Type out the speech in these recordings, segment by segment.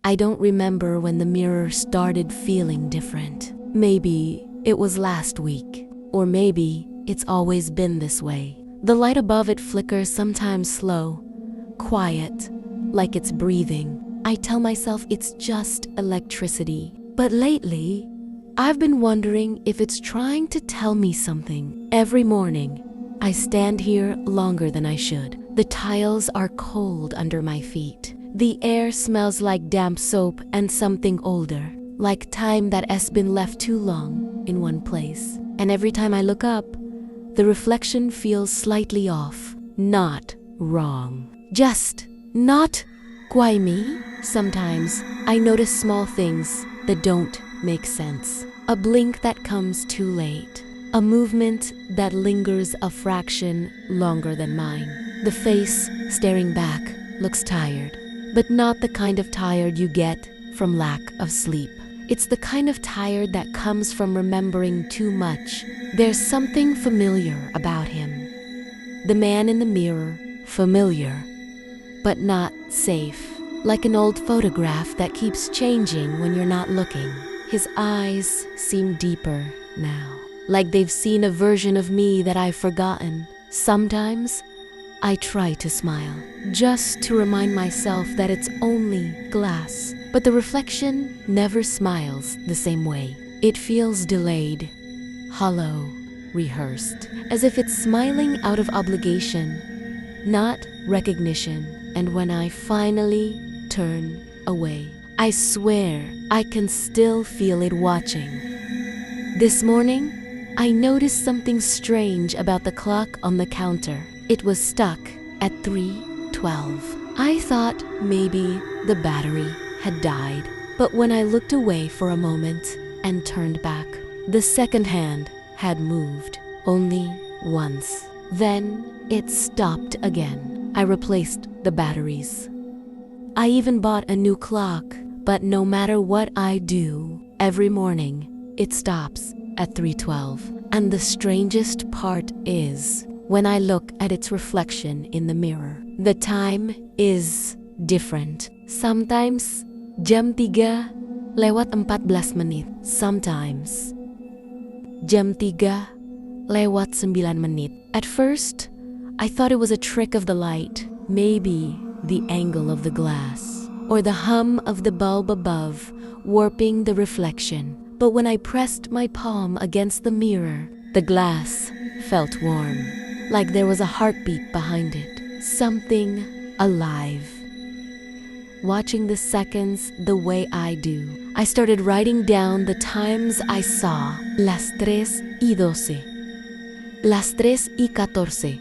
I don't remember when the mirror started feeling different. Maybe it was last week, or maybe it's always been this way. The light above it flickers, sometimes slow, quiet, like it's breathing. I tell myself it's just electricity. But lately, I've been wondering if it's trying to tell me something. Every morning, I stand here longer than I should. The tiles are cold under my feet. The air smells like damp soap and something older, like time that has been left too long in one place. And every time I look up, the reflection feels slightly off, not wrong. Just not quite me. Sometimes I notice small things that don't make sense. A blink that comes too late. A movement that lingers a fraction longer than mine. The face staring back looks tired, but not the kind of tired you get from lack of sleep. It's the kind of tired that comes from remembering too much. There's something familiar about him. The man in the mirror, familiar, but not safe. Like an old photograph that keeps changing when you're not looking. His eyes seem deeper now, like they've seen a version of me that I've forgotten. Sometimes, I try to smile, just to remind myself that it's only glass. But the reflection never smiles the same way. It feels delayed, hollow, rehearsed, as if it's smiling out of obligation, not recognition. And when I finally turn away, I swear I can still feel it watching. This morning, I noticed something strange about the clock on the counter. It was stuck at 3:12. I thought maybe the battery had died. But when I looked away for a moment and turned back, the second hand had moved only once. Then it stopped again. I replaced the batteries. I even bought a new clock, but no matter what I do, every morning it stops at 3:12. And the strangest part is, when I look at its reflection in the mirror, the time is different. Sometimes, jam 3:14. Sometimes, jam 3:09. At first, I thought it was a trick of the light, maybe the angle of the glass, or the hum of the bulb above warping the reflection. But when I pressed my palm against the mirror, the glass felt warm, like there was a heartbeat behind it, something alive. Watching the seconds the way I do, I started writing down the times I saw. Las 3:12. Las 3:14.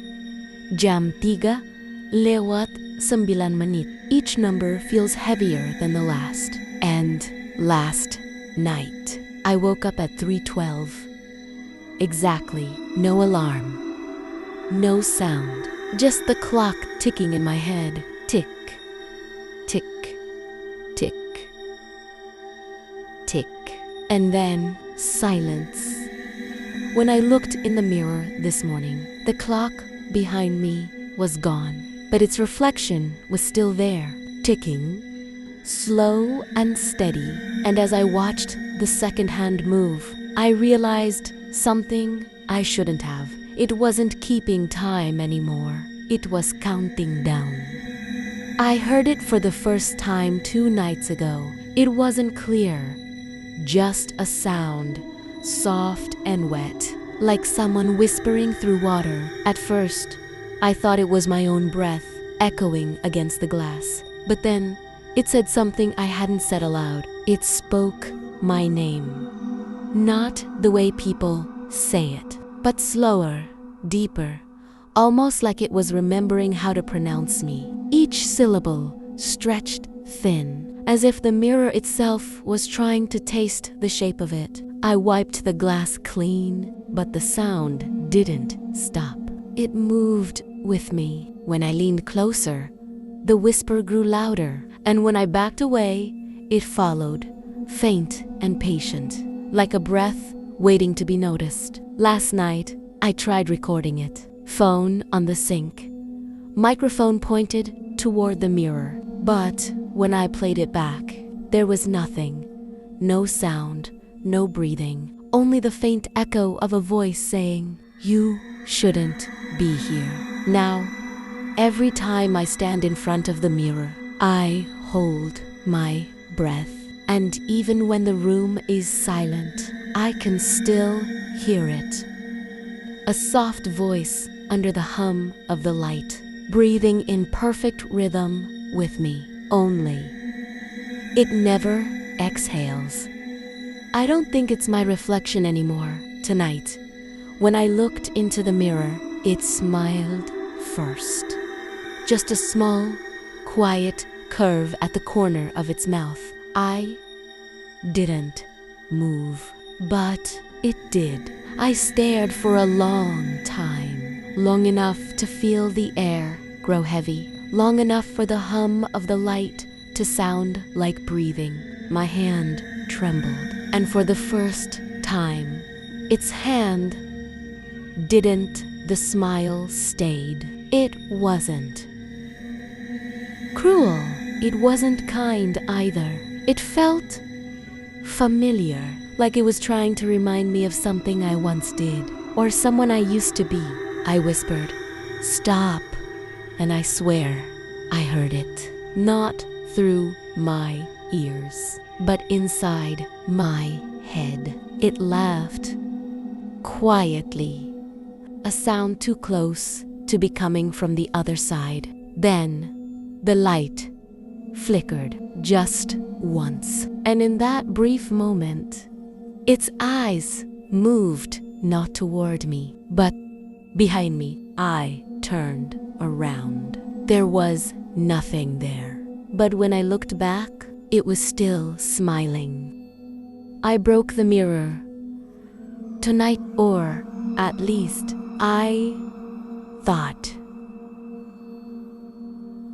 Jam 3:09. Each number feels heavier than the last. And last night, I woke up at 3:12. Exactly. No alarm. No sound. Just the clock ticking in my head. Tick, tick, tick, tick. And then silence. When I looked in the mirror this morning, the clock behind me was gone, but its reflection was still there, ticking, slow and steady. And as I watched the second hand move, I realized something I shouldn't have. It wasn't keeping time anymore. It was counting down. I heard it for the first time 2 nights ago. It wasn't clear, just a sound, soft and wet, like someone whispering through water. At first, I thought it was my own breath echoing against the glass. But then, it said something I hadn't said aloud. It spoke my name. Not the way people say it, but slower, deeper, almost like it was remembering how to pronounce me. Each syllable stretched thin, as if the mirror itself was trying to taste the shape of it. I wiped the glass clean, but the sound didn't stop. It moved with me. When I leaned closer, the whisper grew louder, and when I backed away, it followed, faint and patient, like a breath waiting to be noticed. Last night, I tried recording it. Phone on the sink. Microphone pointed toward the mirror. But when I played it back, There was nothing. No sound, no breathing, only the faint echo of a voice saying, "You shouldn't be here." Now, every time I stand in front of the mirror, I hold my breath. And even when the room is silent, I can still hear it. A soft voice under the hum of the light, breathing in perfect rhythm with me, only. It never exhales. I don't think it's my reflection anymore. Tonight, when I looked into the mirror, it smiled first. Just a small, quiet curve at the corner of its mouth. I didn't move, but it did. I stared for a long time, long enough to feel the air grow heavy, long enough for the hum of the light to sound like breathing. My hand trembled, and for the first time, its hand didn't. The smile stayed. It wasn't cruel. It wasn't kind either. It felt familiar, like it was trying to remind me of something I once did, or someone I used to be. I whispered, "Stop," and I swear I heard it. Not through my ears, but inside my head. It laughed, quietly, a sound too close to be coming from the other side. Then, the light flickered just once, and in that brief moment, its eyes moved not toward me, but behind me. I turned around. There was nothing there, but when I looked back, it was still smiling. I broke the mirror tonight, or at least I thought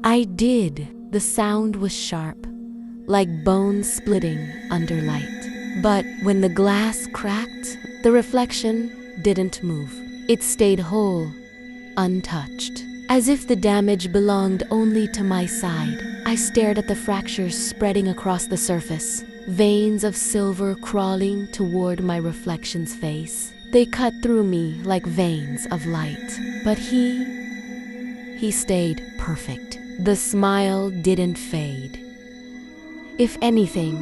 I did. The sound was sharp, like bones splitting under light. But when the glass cracked, the reflection didn't move. It stayed whole, untouched, as if the damage belonged only to my side. I stared at the fractures spreading across the surface, veins of silver crawling toward my reflection's face. They cut through me like veins of light. But he stayed perfect. The smile didn't fade. If anything,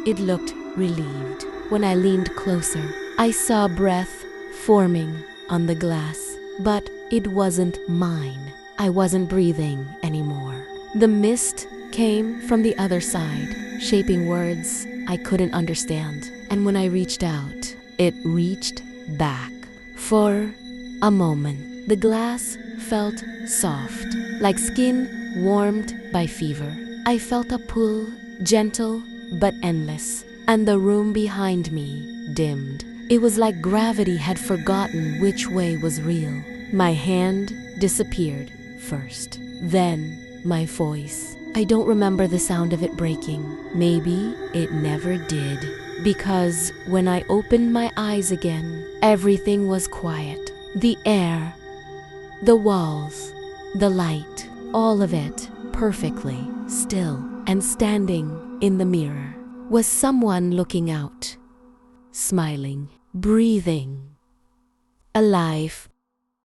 it looked relieved. When I leaned closer, I saw breath forming on the glass, but it wasn't mine. I wasn't breathing anymore. The mist came from the other side, shaping words I couldn't understand. And when I reached out, it reached back. For a moment, the glass felt soft, like skin warmed by fever. I felt a pull, gentle but endless, and the room behind me dimmed. It was like gravity had forgotten which way was real. My hand disappeared first, then my voice. I don't remember the sound of it breaking. Maybe it never did, because when I opened my eyes again, everything was quiet. The air, the walls, the light, all of it perfectly still. And standing in the mirror was someone looking out, smiling, breathing, alive,